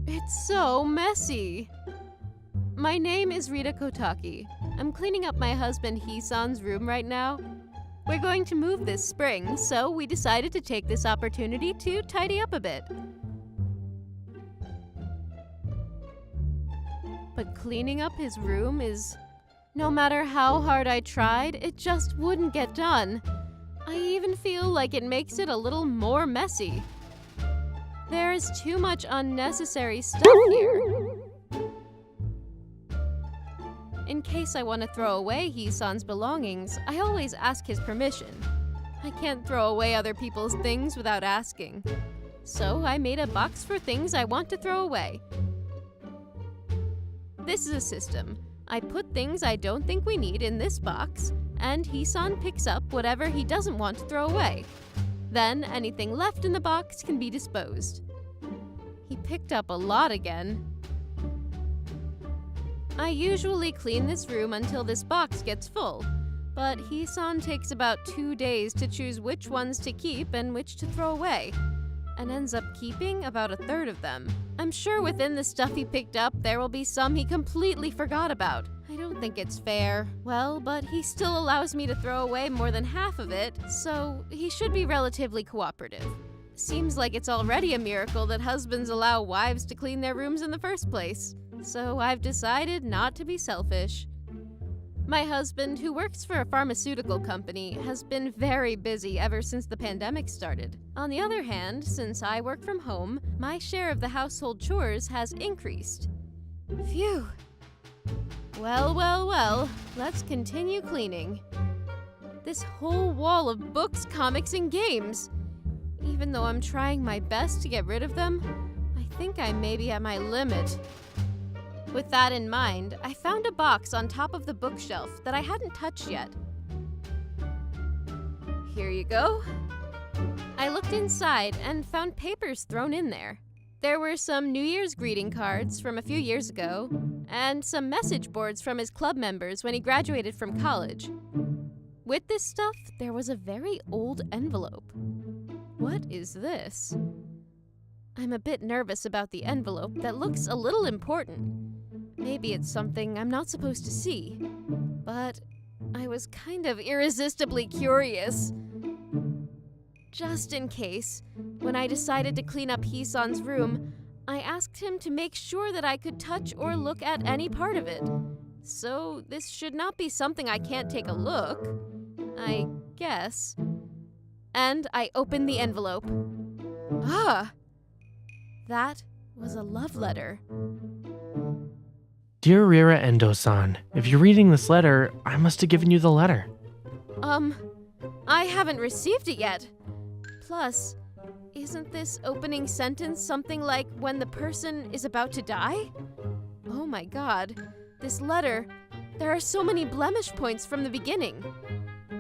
It's so messy. My name is Rita Kotaki. I'm cleaning up my husband Hisan's room right now. We're going to move this spring, so we decided to take this opportunity to tidy up a bit. But cleaning up his room is... No matter how hard I tried, it just wouldn't get done. I even feel like it makes it a little more messy. There is too much unnecessary stuff here. In case I want to throw away Hisan's belongings, I always ask his permission. I can't throw away other people's things without asking. So I made a box for things I want to throw away. This is a system. I put things I don't think we need in this box, and Hisan picks up whatever he doesn't want to throw away. Then anything left in the box can be disposed. He picked up a lot again. I usually clean this room until this box gets full, but Hisan takes about 2 days to choose which ones to keep and which to throw away, and ends up keeping about 1/3 of them. I'm sure within the stuff he picked up, there will be some he completely forgot about. I don't think it's fair. Well, but he still allows me to throw away more than half of it, so he should be relatively cooperative. Seems like it's already a miracle that husbands allow wives to clean their rooms in the first place. So I've decided not to be selfish. My husband, who works for a pharmaceutical company, has been very busy ever since the pandemic started. On the other hand, since I work from home, my share of the household chores has increased. Phew. Well, let's continue cleaning. This whole wall of books, comics, and games. Even though I'm trying my best to get rid of them, I think I may be at my limit. With that in mind, I found a box on top of the bookshelf that I hadn't touched yet. Here you go. I looked inside and found papers thrown in there. There were some New Year's greeting cards from a few years ago, and some message boards from his club members when he graduated from college. With this stuff, there was a very old envelope. What is this? I'm a bit nervous about the envelope that looks a little important. Maybe it's something I'm not supposed to see, but I was kind of irresistibly curious. Just in case, when I decided to clean up Hisan's room, I asked him to make sure that I could touch or look at any part of it. So this should not be something I can't take a look, I guess. And I opened the envelope. Ah! That was a love letter. Dear Rira Endo-san, if you're reading this letter, I must have given you the letter. I haven't received it yet. Plus, isn't this opening sentence something like when the person is about to die? Oh my god, this letter, there are so many blemish points from the beginning.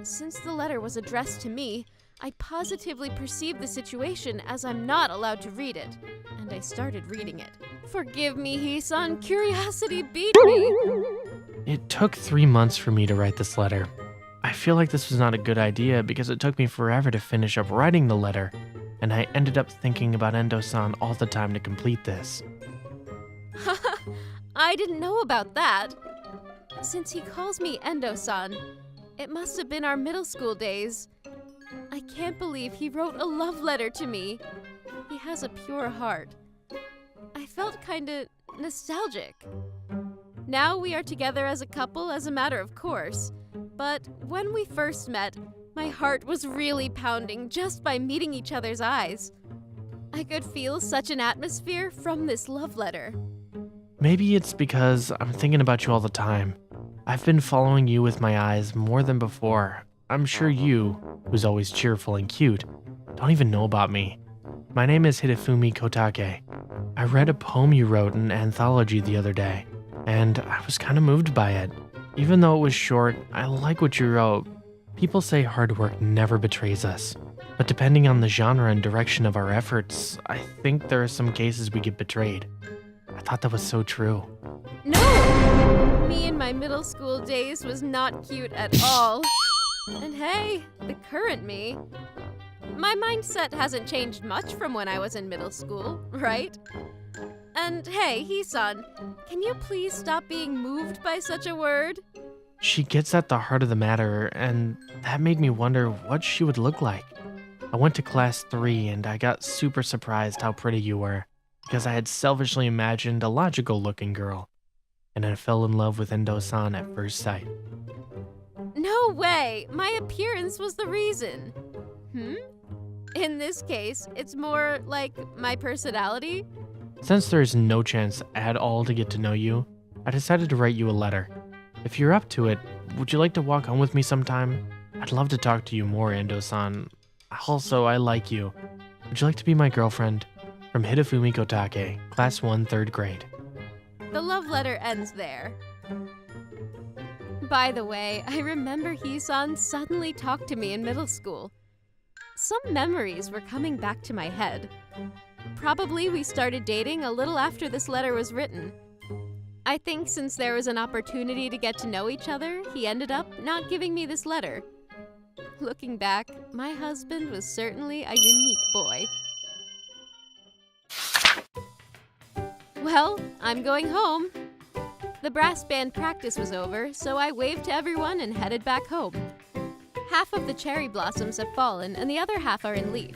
Since the letter was addressed to me, I positively perceived the situation as I'm not allowed to read it, and I started reading it. Forgive me, Hisan, curiosity beat me. It took 3 months for me to write this letter. I feel like this was not a good idea because it took me forever to finish up writing the letter, and I ended up thinking about Endo-san all the time to complete this. I didn't know about that. Since he calls me Endo-san, it must have been our middle school days. I can't believe he wrote a love letter to me. He has a pure heart. I felt kinda nostalgic. Now we are together as a couple as a matter of course, but when we first met, my heart was really pounding just by meeting each other's eyes. I could feel such an atmosphere from this love letter. Maybe it's because I'm thinking about you all the time. I've been following you with my eyes more than before. I'm sure you, who's always cheerful and cute, don't even know about me. My name is Hidefumi Kotake. I read a poem you wrote in an anthology the other day, and I was kind of moved by it. Even though it was short, I like what you wrote. People say hard work never betrays us, but depending on the genre and direction of our efforts, I think there are some cases we get betrayed. I thought that was so true. No! Me in my middle school days was not cute at all. And hey, the current me, My mindset hasn't changed much from when I was in middle school, right? And hey, Hisan, can you please stop being moved by such a word? She gets at the heart of the matter, and that made me wonder what she would look like. I went to class 3 and I got super surprised how pretty you were, because I had selfishly imagined a logical-looking girl, and I fell in love with Endo-san at first sight. No way! My appearance was the reason. In this case, it's more like my personality. Since there's no chance at all to get to know you, I decided to write you a letter. If you're up to it, would you like to walk home with me sometime? I'd love to talk to you more, Endo-san. Also, I like you. Would you like to be my girlfriend? From Hitofumi Kotake, Class 1, 3rd grade. The love letter ends there. By the way, I remember Hisan suddenly talked to me in middle school. Some memories were coming back to my head. Probably we started dating a little after this letter was written. I think since there was an opportunity to get to know each other, he ended up not giving me this letter. Looking back, my husband was certainly a unique boy. Well, I'm going home. The brass band practice was over, so I waved to everyone and headed back home. Half of the cherry blossoms have fallen and the other half are in leaf.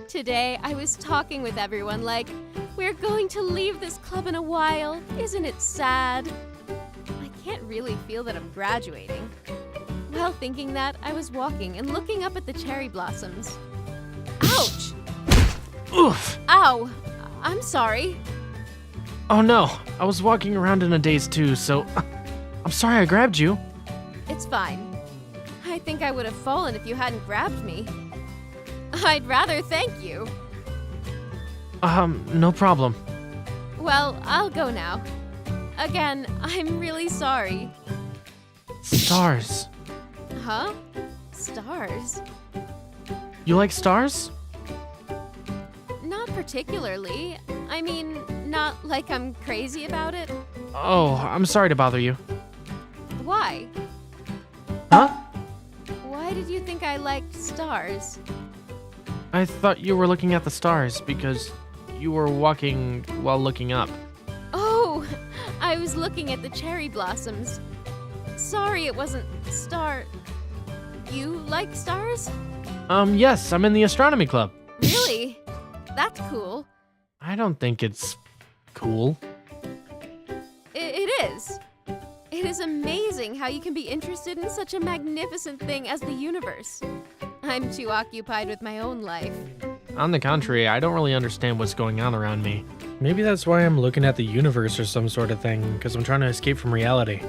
Today, I was talking with everyone like, we're going to leave this club in a while. Isn't it sad? I can't really feel that I'm graduating. While thinking that, I was walking and looking up at the cherry blossoms. Ouch! Oof! Ow! I'm sorry. Oh no, I was walking around in a daze too, so I'm sorry I grabbed you. It's fine. I think I would have fallen if you hadn't grabbed me. I'd rather thank you. No problem. Well, I'll go now. Again, I'm really sorry. Stars. Huh? Stars? You like stars? Not particularly. I mean, not like I'm crazy about it. Oh, I'm sorry to bother you. Why? Huh? Why did you think I liked stars? I thought you were looking at the stars because you were walking while looking up. Oh, I was looking at the cherry blossoms. Sorry it wasn't star... You like stars? Yes, I'm in the astronomy club. Really? That's cool. I don't think it's cool. It is. It is amazing how you can be interested in such a magnificent thing as the universe. I'm too occupied with my own life. On the contrary, I don't really understand what's going on around me. Maybe that's why I'm looking at the universe or some sort of thing, because I'm trying to escape from reality.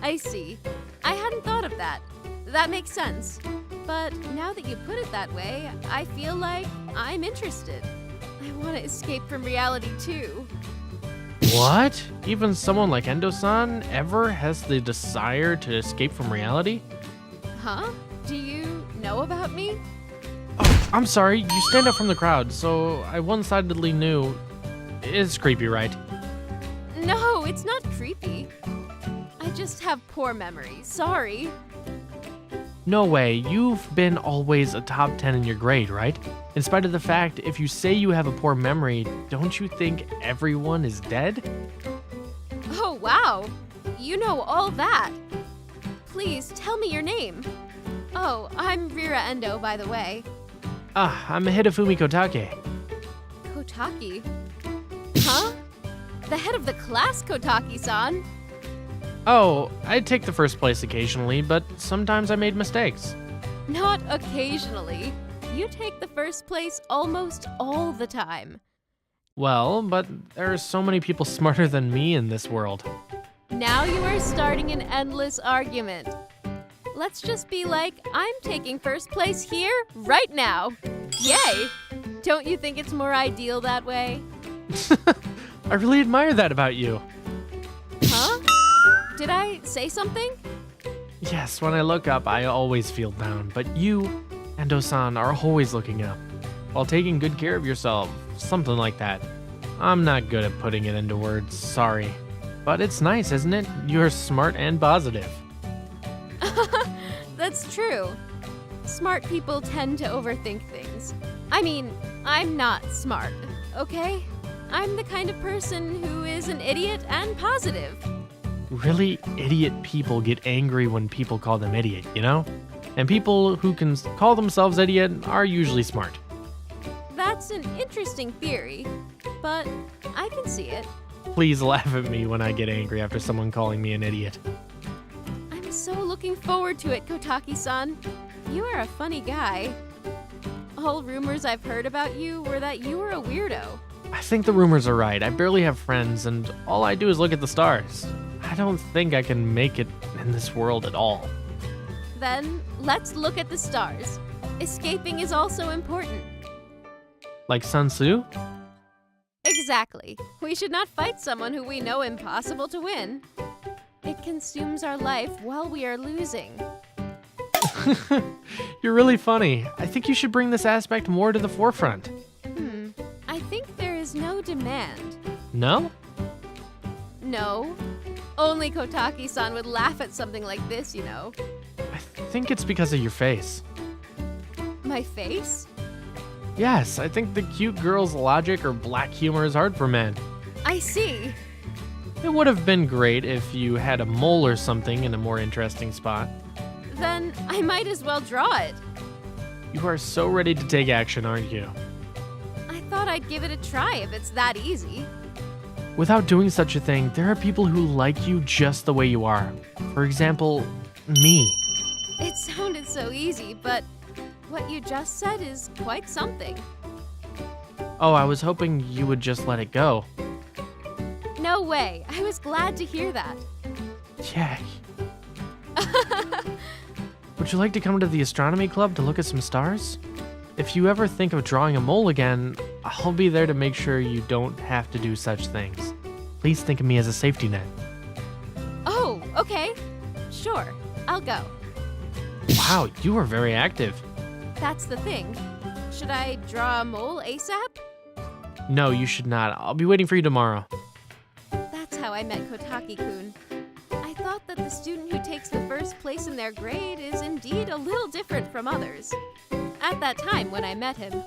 I see. I hadn't thought of that. That makes sense. But now that you put it that way, I feel like I'm interested. I want to escape from reality too. What? Even someone like Endo-san ever has the desire to escape from reality? Huh? Do you know about me? Oh, I'm sorry, you stand out from the crowd, so I one-sidedly knew. It's creepy, right? No, it's not creepy. I just have poor memory. Sorry. No way, you've been always a top 10 in your grade, right? In spite of the fact, if you say you have a poor memory, don't you think everyone is dead? Oh, wow. You know all that. Please, tell me your name. Oh, I'm Rira Endo, by the way. I'm Hitofumi Kotake. Kotaki? Huh? The head of the class, Kotaki-san. Oh, I take the first place occasionally, but sometimes I made mistakes. Not occasionally. You take the first place almost all the time. Well, but there are so many people smarter than me in this world. Now you are starting an endless argument. Let's just be like, I'm taking first place here, right now. Yay! Don't you think it's more ideal that way? I really admire that about you. Huh? Did I say something? Yes, when I look up, I always feel down, but you, Endo-san, are always looking up, while taking good care of yourself, something like that. I'm not good at putting it into words, sorry. But it's nice, isn't it? You're smart and positive. That's true. Smart people tend to overthink things. I mean, I'm not smart, okay? I'm the kind of person who is an idiot and positive. Really, idiot people get angry when people call them idiot, you know? And people who can call themselves idiot are usually smart. That's an interesting theory, but I can see it. Please laugh at me when I get angry after someone calling me an idiot. I'm so looking forward to it, Kotaki-san. You are a funny guy. All rumors I've heard about you were that you were a weirdo. I think the rumors are right. I barely have friends, and all I do is look at the stars. I don't think I can make it in this world at all. Then, let's look at the stars. Escaping is also important. Like Sun Tzu? Exactly. We should not fight someone who we know impossible to win. It consumes our life while we are losing. You're really funny. I think you should bring this aspect more to the forefront. I think there is no demand. No? No. Only Kotaki-san would laugh at something like this, you know. I think it's because of your face. My face? Yes, I think the cute girl's logic or black humor is hard for men. I see. It would have been great if you had a mole or something in a more interesting spot. Then I might as well draw it. You are so ready to take action, aren't you? I thought I'd give it a try if it's that easy. Without doing such a thing, there are people who like you just the way you are. For example, me. It sounded so easy, but what you just said is quite something. Oh, I was hoping you would just let it go. No way. I was glad to hear that. Yay. Would you like to come to the astronomy club to look at some stars? If you ever think of drawing a mole again, I'll be there to make sure you don't have to do such things. Please think of me as a safety net. Oh, okay. Sure. I'll go. Wow, you are very active. That's the thing. Should I draw a mole ASAP? No, you should not. I'll be waiting for you tomorrow. That's how I met Kotaki-kun. I thought that the student who takes the first place in their grade is indeed a little different from others. At that time when I met him.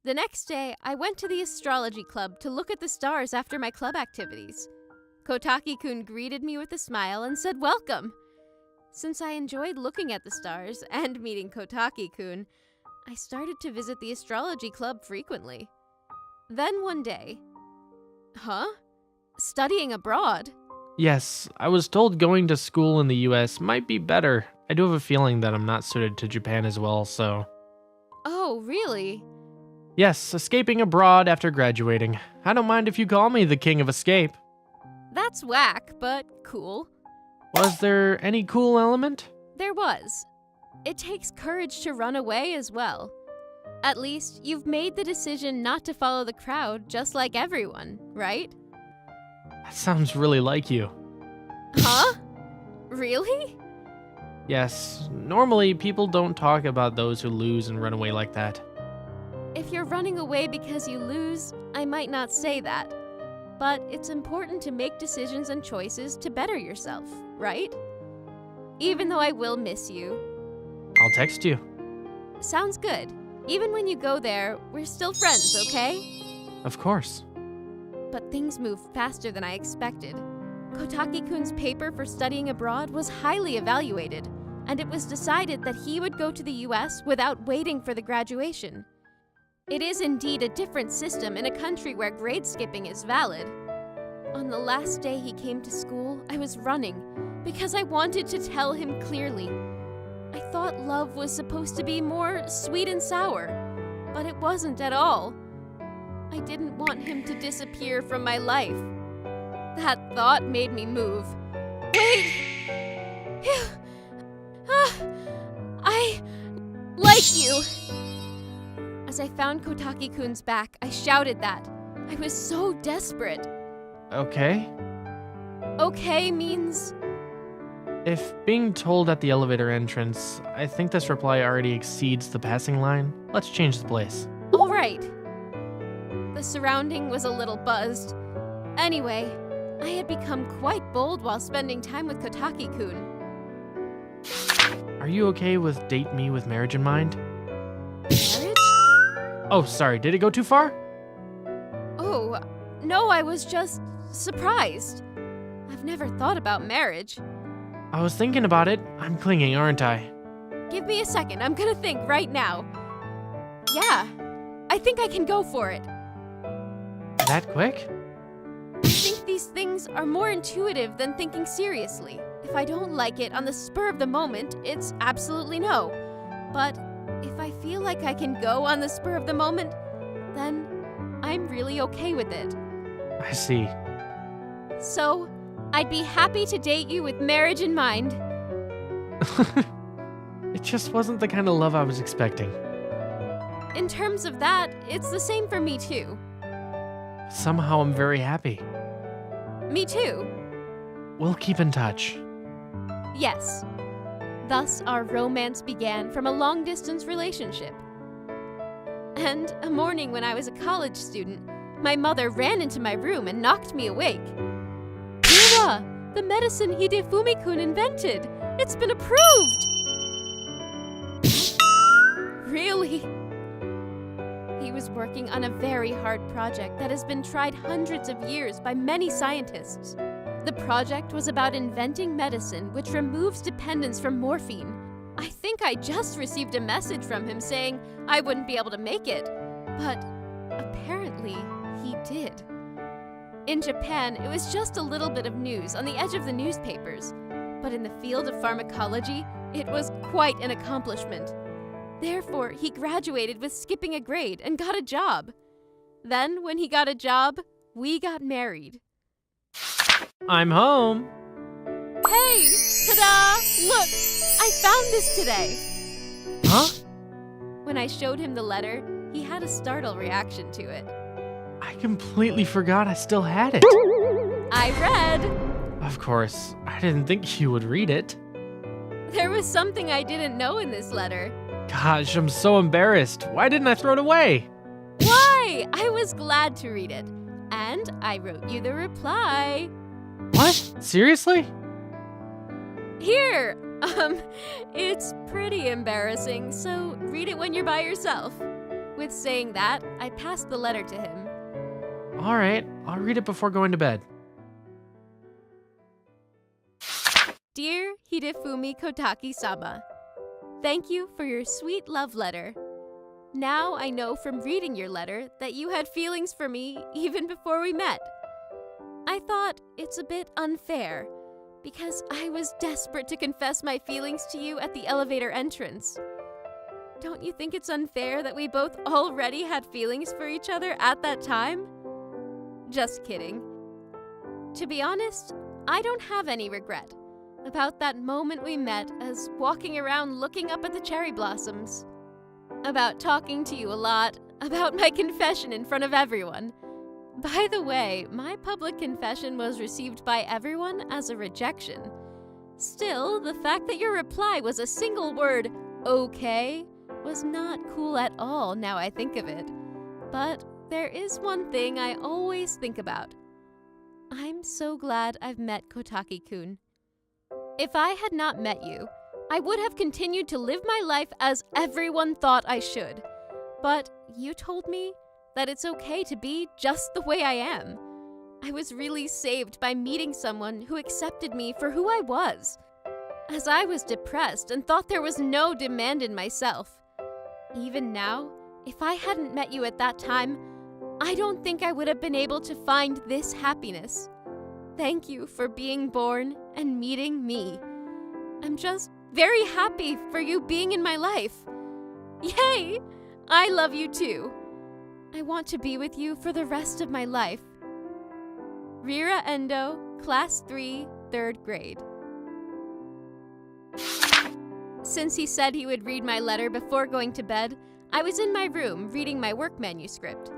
The next day, I went to the astrology club to look at the stars after my club activities. Kotaki-kun greeted me with a smile and said welcome. Since I enjoyed looking at the stars and meeting Kotaki-kun, I started to visit the astrology club frequently. Then one day... Huh? Studying abroad? Yes, I was told going to school in the US might be better. I do have a feeling that I'm not suited to Japan as well, so... Oh, really? Yes, escaping abroad after graduating. I don't mind if you call me the King of Escape. That's whack, but cool. Was there any cool element? There was. It takes courage to run away as well. At least, you've made the decision not to follow the crowd just like everyone, right? That sounds really like you. Huh? Really? Yes, normally people don't talk about those who lose and run away like that. If you're running away because you lose, I might not say that. But it's important to make decisions and choices to better yourself, right? Even though I will miss you. I'll text you. Sounds good. Even when you go there, we're still friends, okay? Of course. But things moved faster than I expected. Kotaki-kun's paper for studying abroad was highly evaluated, and it was decided that he would go to the US without waiting for the graduation. It is indeed a different system in a country where grade skipping is valid. On the last day he came to school, I was running because I wanted to tell him clearly. I thought love was supposed to be more sweet and sour, but it wasn't at all. I didn't want him to disappear from my life. That thought made me move. Wait! Phew. I like you! As I found Kotaki-kun's back, I shouted that. I was so desperate. Okay. Okay means... If being told at the elevator entrance, I think this reply already exceeds the passing line, let's change the place. All right. The surrounding was a little buzzed. Anyway, I had become quite bold while spending time with Kotaki-kun. Are you okay with date me with marriage in mind? Marriage? Oh, sorry, did it go too far? Oh, no, I was just surprised. I've never thought about marriage. I was thinking about it. I'm clinging, aren't I? Give me a second, I'm gonna think right now. Yeah, I think I can go for it. That quick? I think these things are more intuitive than thinking seriously. If I don't like it on the spur of the moment, it's absolutely no. But if I feel like I can go on the spur of the moment, then I'm really okay with it. I see. So, I'd be happy to date you with marriage in mind. It just wasn't the kind of love I was expecting. In terms of that, it's the same for me too. Somehow I'm very happy. Me too. We'll keep in touch. Yes. Thus, our romance began from a long-distance relationship. And a morning when I was a college student, my mother ran into my room and knocked me awake. Mira, the medicine Hidefumi-kun invented! It's been approved! Really? He was working on a very hard project that has been tried hundreds of years by many scientists. The project was about inventing medicine which removes dependence from morphine. I think I just received a message from him saying I wouldn't be able to make it, but apparently he did. In Japan, it was just a little bit of news on the edge of the newspapers, but in the field of pharmacology, it was quite an accomplishment. Therefore, he graduated with skipping a grade and got a job. Then, when he got a job, we got married. I'm home. Hey! Ta-da! Look! I found this today! Huh? When I showed him the letter, he had a startled reaction to it. I completely forgot I still had it. I read! Of course, I didn't think you would read it. There was something I didn't know in this letter. Gosh, I'm so embarrassed. Why didn't I throw it away? Why? I was glad to read it. And I wrote you the reply. What? Seriously? Here! It's pretty embarrassing, so read it when you're by yourself. With saying that, I passed the letter to him. All right, I'll read it before going to bed. Dear Hidefumi Kotaki-sama, thank you for your sweet love letter. Now I know from reading your letter that you had feelings for me even before we met. I thought it's a bit unfair because I was desperate to confess my feelings to you at the elevator entrance. Don't you think it's unfair that we both already had feelings for each other at that time? Just kidding. To be honest, I don't have any regret about that moment we met as walking around looking up at the cherry blossoms. About talking to you a lot, about my confession in front of everyone. By the way, my public confession was received by everyone as a rejection. Still, the fact that your reply was a single word, okay, was not cool at all now I think of it. But there is one thing I always think about. I'm so glad I've met Kotaki-kun. If I had not met you, I would have continued to live my life as everyone thought I should. But you told me that it's okay to be just the way I am. I was really saved by meeting someone who accepted me for who I was. As I was depressed and thought there was no demand in myself. Even now, if I hadn't met you at that time, I don't think I would have been able to find this happiness. Thank you for being born and meeting me. I'm just very happy for you being in my life. Yay! I love you too. I want to be with you for the rest of my life. Rira Endo, Class 3, 3rd grade. Since he said he would read my letter before going to bed, I was in my room reading my work manuscript.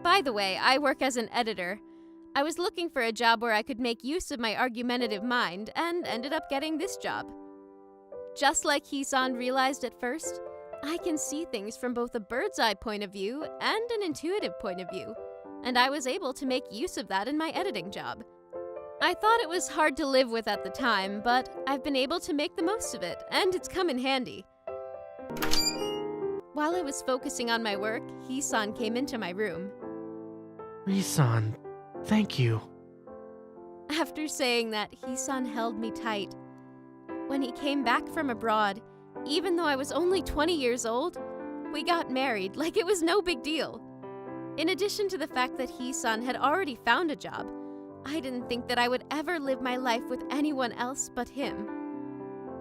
By the way, I work as an editor. I was looking for a job where I could make use of my argumentative mind and ended up getting this job. Just like Hisan realized at first, I can see things from both a bird's eye point of view and an intuitive point of view, and I was able to make use of that in my editing job. I thought it was hard to live with at the time, but I've been able to make the most of it, and it's come in handy. While I was focusing on my work, Hee-san came into my room. Ri-san, thank you. After saying that, Hee-san held me tight. When he came back from abroad, even though I was only 20 years old, we got married like it was no big deal. In addition to the fact that Hee-san had already found a job, I didn't think that I would ever live my life with anyone else but him.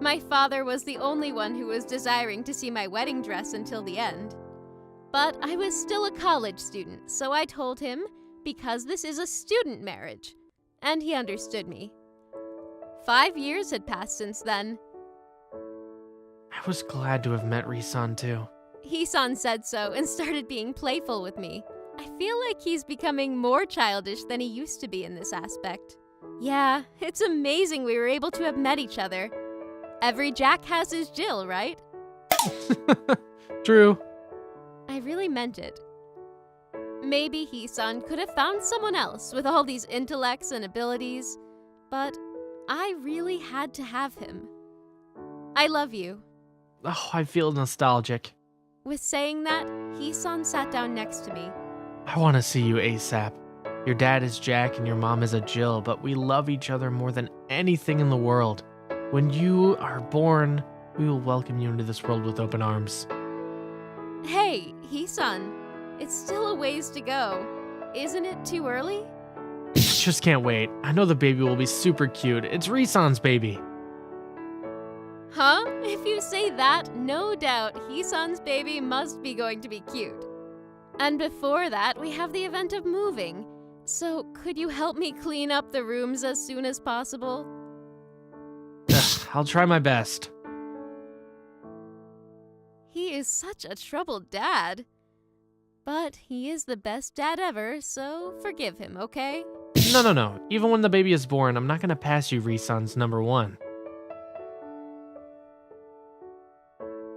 My father was the only one who was desiring to see my wedding dress until the end. But I was still a college student, so I told him, because this is a student marriage, and he understood me. 5 years had passed since then. I was glad to have met Ri-san too. Hee-san said so and started being playful with me. I feel like he's becoming more childish than he used to be in this aspect. Yeah, it's amazing we were able to have met each other. Every Jack has his Jill, right? True. I really meant it. Maybe Hee-san could have found someone else with all these intellects and abilities, but I really had to have him. I love you. Oh, I feel nostalgic. With saying that, Hee-san sat down next to me. I want to see you ASAP. Your dad is Jack and your mom is a Jill, but we love each other more than anything in the world. When you are born, we will welcome you into this world with open arms. Hey, Hee-san, it's still a ways to go. Isn't it too early? Just can't wait. I know the baby will be super cute. It's Ri-san's baby. Huh? If you say that, no doubt Hee-san's baby must be going to be cute. And before that, we have the event of moving. So could you help me clean up the rooms as soon as possible? I'll try my best. He is such a troubled dad. But he is the best dad ever, so forgive him, okay? No. Even when the baby is born, I'm not gonna pass you Ri-san's number 1.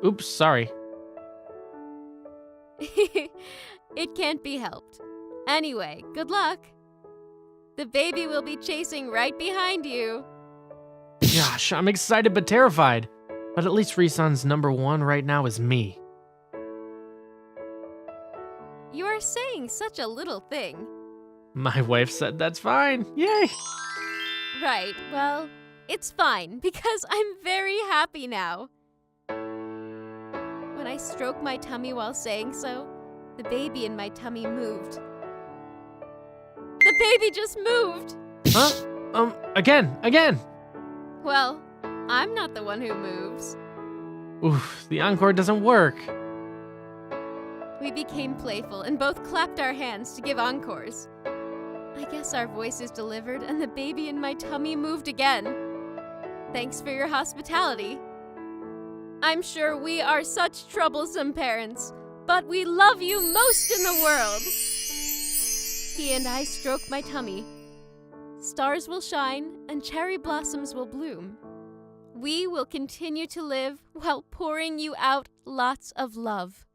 Oops, sorry. It can't be helped. Anyway, good luck. The baby will be chasing right behind you. Gosh, I'm excited but terrified. But at least Ri-san's number 1 right now is me. You are saying such a little thing. My wife said that's fine. Yay! Right, well, it's fine because I'm very happy now. When I stroked my tummy while saying so, the baby in my tummy moved. The baby just moved! Huh? Again! Well, I'm not the one who moves. Oof, the encore doesn't work. We became playful and both clapped our hands to give encores. I guess our voices delivered and the baby in my tummy moved again. Thanks for your hospitality. I'm sure we are such troublesome parents, but we love you most in the world. He and I stroked my tummy. Stars will shine and cherry blossoms will bloom. We will continue to live while pouring you out lots of love.